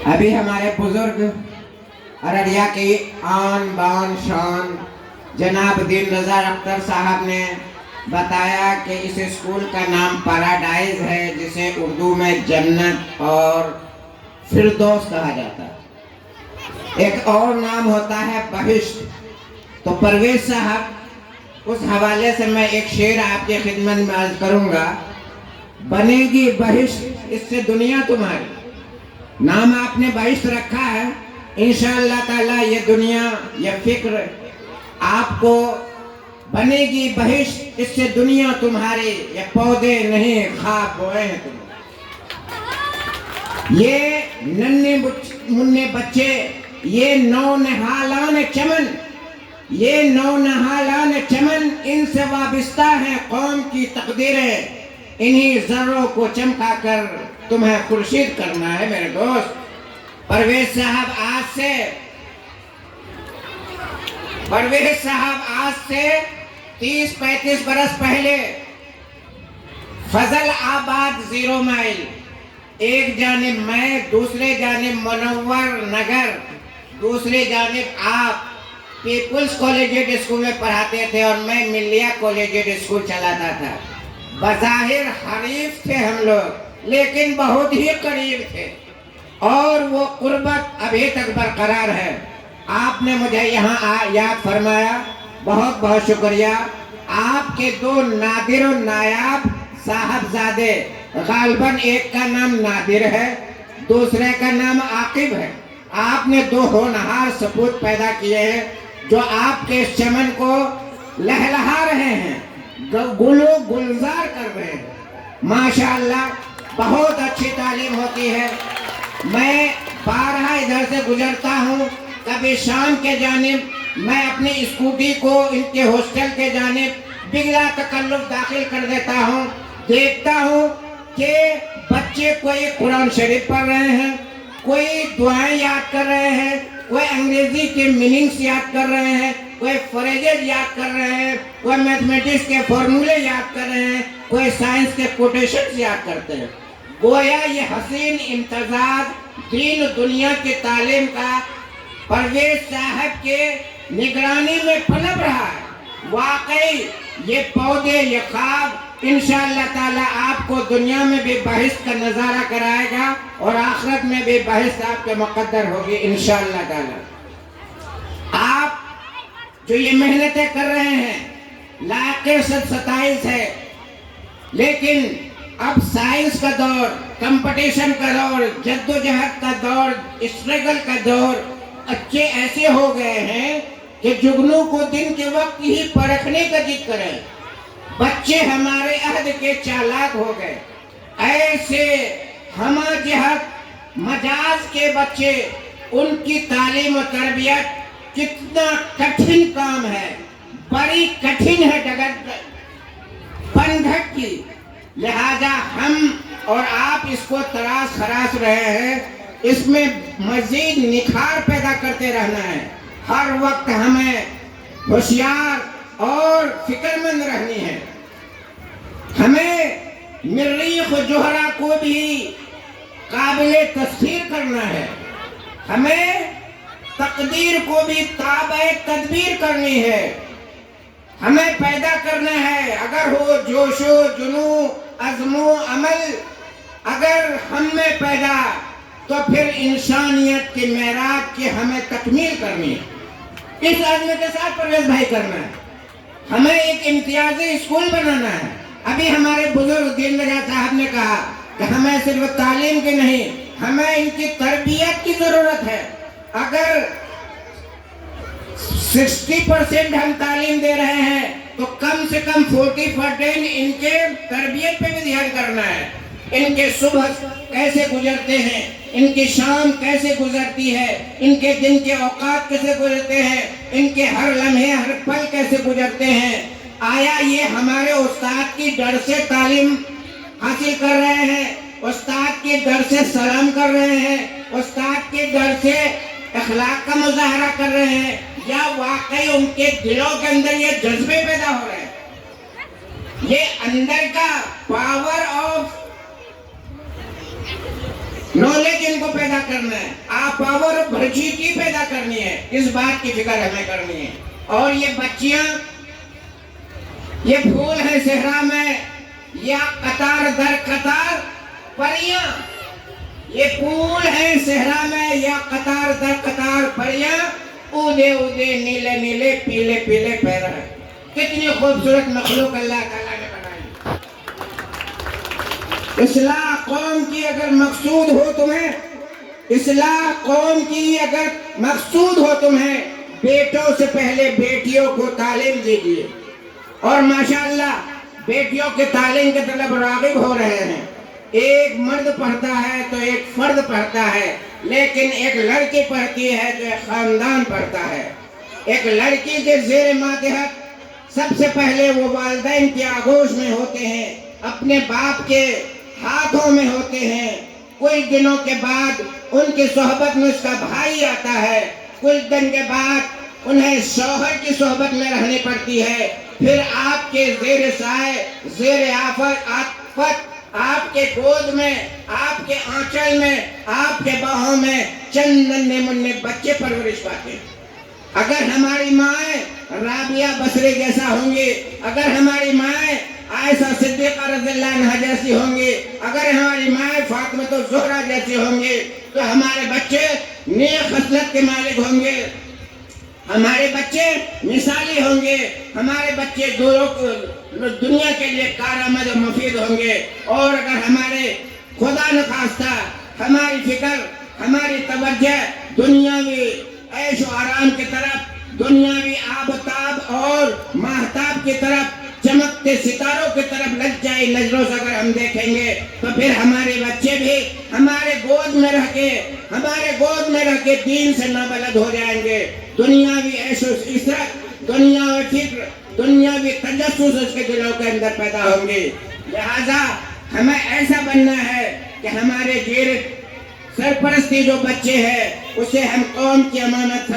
ابھی ہمارے بزرگ ارریہ کی آن بان شان جناب دین رضا اختر صاحب نے بتایا کہ اس اسکول کا نام پیراڈائز ہے، جسے اردو میں جنت اور فردوس کہا جاتا ہے۔ ایک اور نام ہوتا ہے بہشت۔ تو پرویز صاحب، اس حوالے سے میں ایک شعر آپ کی خدمت میں عرض کروں گا۔ بنے گی بہشت اس سے دنیا تمہاری، نام آپ نے بہشت رکھا ہے، انشاءاللہ تعالی یہ دنیا، یہ فکر آپ کو بنے گی بہشت اس سے دنیا تمہاری، یہ پودے نہیں خواب بوئے ہیں تم۔ یہ ننھے منھے بچے، یہ نونہالان چمن، یہ نونہالان چمن، ان سے وابستہ ہیں قوم کی تقدیریں، انہی ذروں کو چمکا کر تمہیں خورشید کرنا ہے میرے دوست۔ پرویز صاحب آج سے 30-35 برس پہلے فضل آباد 0 مائل، ایک جانب میں، دوسرے جانب منور نگر، دوسری جانب آپ پیپلز کالجیٹ اسکول میں پڑھاتے تھے اور میں ملیہ کالجیٹ اسکول چلاتا تھا۔ بظاہر حریف تھے ہم لوگ، لیکن بہت ہی قریب تھے، اور وہ قربت ابھی تک برقرار ہے۔ آپ نے مجھے یہاں یاد فرمایا، بہت بہت شکریہ۔ آپ کے 2 نادر و نایاب صاحبزادے، غالباً ایک کا نام نادر ہے، دوسرے کا نام عاقب ہے۔ آپ نے 2 ہونہار سپوت پیدا کیے ہیں جو آپ کے اس چمن کو لہلہا رہے ہیں، گلو گلزار کر رہے ہیں۔ ماشاءاللہ بہت اچھی تعلیم ہوتی ہے۔ میں بارہا ادھر سے گزرتا ہوں، کبھی شام کے جانب میں اپنی اسکوٹی کو ان کے ہاسٹل کے جانب بغیر تکلف داخل کر دیتا ہوں، دیکھتا ہوں کہ بچے کوئی قرآن شریف پڑھ رہے ہیں، کوئی دعائیں یاد کر رہے ہیں، کوئی انگریزی کے میننگز یاد کر رہے ہیں، کوئی فریزز یاد کر رہے ہیں، کوئی میتھمیٹکس کے فارمولے یاد کر رہے ہیں، کوئی سائنس کے کوٹیشنز یاد کرتے ہیں۔ گویا یہ حسین امتزاج دین و دنیا کی تعلیم کا پرویز صاحب کے نگرانی میں پنپ رہا ہے۔ واقعی یہ پودے، یہ خواب انشاءاللہ تعالی آپ کو دنیا میں بھی بہشت کا نظارہ کرائے گا اور آخرت میں بھی بہشت آپ کے مقدر ہوگی انشاءاللہ تعالی۔ آپ جو یہ محنتیں کر رہے ہیں، لائق 27 ہے، لیکن اب سائنس کا دور، کمپٹیشن کا دور، جدوجہد کا دور، اسٹرگل کا دور، بچے ایسے ہو گئے ہیں کہ جگنوں کو دن کے وقت ہی پرکھنے کا ضد کریں۔ بچے ہمارے عہد کے چالاک ہو گئے، ایسے ہمہ جہت مجاز کے بچے، ان کی تعلیم و تربیت کتنا کٹھن کام ہے، بڑی کٹھن ہے ڈگر پنگھٹ کی، لہذا ہم اور آپ اس کو تراش خراش رہے ہیں، اس میں مزید نکھار پیدا کرتے رہنا ہے۔ ہر وقت ہمیں ہوشیار اور فکر مند رہنی ہے۔ ہمیں مریخ و زہرہ کو بھی قابل تسخیر کرنا ہے، ہمیں تقدیر کو بھی تابع تدبیر کرنی ہے، ہمیں پیدا کرنا ہے۔ اگر ہو جوش و جنون، عزم و عمل اگر ہم میں پیدا، تو پھر انسانیت کے معراج کی ہمیں تکمیل کرنی ہے۔ اس عزم کے ساتھ پرویز بھائی کرنا ہے، ہمیں ایک امتیازی اسکول بنانا ہے۔ ابھی ہمارے بزرگ دین رضا صاحب نے کہا کہ ہمیں صرف تعلیم کی نہیں، ہمیں ان کی تربیت کی ضرورت ہے۔ اگر 60% ہم تعلیم دے رہے ہیں تو کم سے کم 40% ان کے تربیت پہ بھی دھیان کرنا ہے۔ ان کے صبح کیسے گزرتے ہیں، ان کی شام کیسے گزرتی ہے، ان کے دن کے اوقات کیسے گزرتے ہیں، ان کے ہر لمحے ہر پل کیسے گزرتے ہیں۔ آیا یہ ہمارے استاد کی ڈر سے تعلیم حاصل کر رہے ہیں، استاد کے ڈر سے سلام کر رہے ہیں، استاد کے ڈر سے اخلاق کا مظاہرہ کر رہے ہیں، یا واقعی ان کے دلوں کے اندر یہ جذبے پیدا ہو رہے ہیں؟ یہ اندر کا پاور آف نالج ان کو کو پیدا کرنا ہے، آپ پاور آف بھرچیٹی پیدا کرنی ہے، اس بات کی فکر ہمیں کرنی ہے۔ اور یہ بچیاں، یہ پھول ہیں صحرا میں یا قطار در قطار پریاں، یہ پھول ہیں صحرا میں یا قطار در قطار پریاں، اودے اودے نیلے نیلے پیلے پیلے پیرا۔ کتنی خوبصورت مخلوق اللہ تعالیٰ نے بنائی۔ اصلاح قوم کی اگر مقصود ہو تمہیں، اصلاح قوم کی اگر مقصود ہو تمہیں، بیٹوں سے پہلے بیٹیوں کو تعلیم دیجیے۔ اور ماشاءاللہ بیٹیوں کے تعلیم کے طلب راغب ہو رہے ہیں۔ ایک مرد پڑھتا ہے تو ایک فرد پڑھتا ہے، لیکن ایک لڑکی پڑھتی ہے تو ایک خاندان پڑھتا ہے۔ ایک لڑکی کے زیر ماتحت سب سے پہلے وہ والدین کی آغوش میں ہوتے ہیں، اپنے باپ کے ہاتھوں میں ہوتے ہیں۔ کچھ دنوں کے بعد ان کی صحبت میں اس کا بھائی آتا ہے، کچھ دن کے بعد انہیں شوہر کی صحبت میں رہنی پڑتی ہے، پھر آپ کے زیر سائے، زیر آفت، آپ کے گود میں، آپ کے آنچل میں، آپ کے باہوں میں چند ننھے منھے بچے پرورش پاتے ہیں۔ اگر ہماری مائیں رابعہ بصری جیسا ہوں گی، اگر ہماری مائیں عائشہ صدیقہ رضی اللہ عنہا جیسی ہوں گی، اگر ہماری مائیں فاطمہ الزہرا جیسی ہوں گی، تو ہمارے بچے نیک خصلت کے مالک ہوں گے، ہمارے بچے مثالی ہوں گے، ہمارے بچے دنیا کے لیے کارآمد و مفید ہوں گے۔ اور اگر ہمارے خدا نخواستہ ہماری فکر، ہماری توجہ دنیاوی عیش و آرام کی طرف، دنیاوی آب و تاب اور ماہتاب کی طرف، چمکتے ستاروں کی طرف لگ جائے نظروں سے اگر ہم دیکھیں گے، تو پھر ہمارے بچے بھی ہمارے گود میں رہ کے دین سے نابلد ہو جائیں گے۔ دنیاوی عیش و عشرت، دنیاوی فکر، دنیاوی تجسس اس کے دلوں کے اندر پیدا ہوں گے۔ لہذا ہمیں ایسا بننا ہے کہ ہمارے گرد سرپرستی جو بچے ہیں اسے ہم قوم کی امانت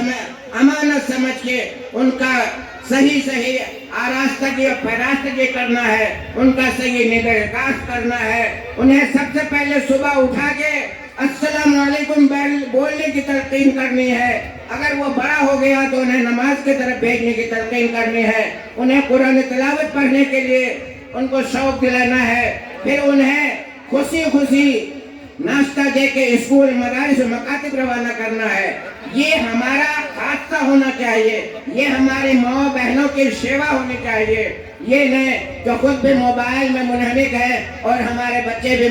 سمجھ کے ان کا صحیح آراستگی اور پیراستگی کرنا ہے، ان کا صحیح نگہداشت کرنا ہے۔ انہیں سب سے پہلے صبح اٹھا کے السلام علیکم بولنے کی تلقین کرنی ہے۔ اگر وہ بڑا ہو گیا تو انہیں نماز کی طرف بھیجنے کی تلقین کرنی ہے، انہیں قرآن تلاوت پڑھنے کے لیے ان کو شوق دلانا ہے، پھر انہیں خوشی خوشی ناشتہ دے کے اسکول، مدارس و مکاتب روانہ کرنا ہے۔ یہ ہمارا حادثہ ہونا چاہیے، یہ ہماری ماں بہنوں کی سیوا ہونی چاہیے، یہ نہیں کہ خود بھی موبائل میں منہمک ہے اور ہمارے بچے بھی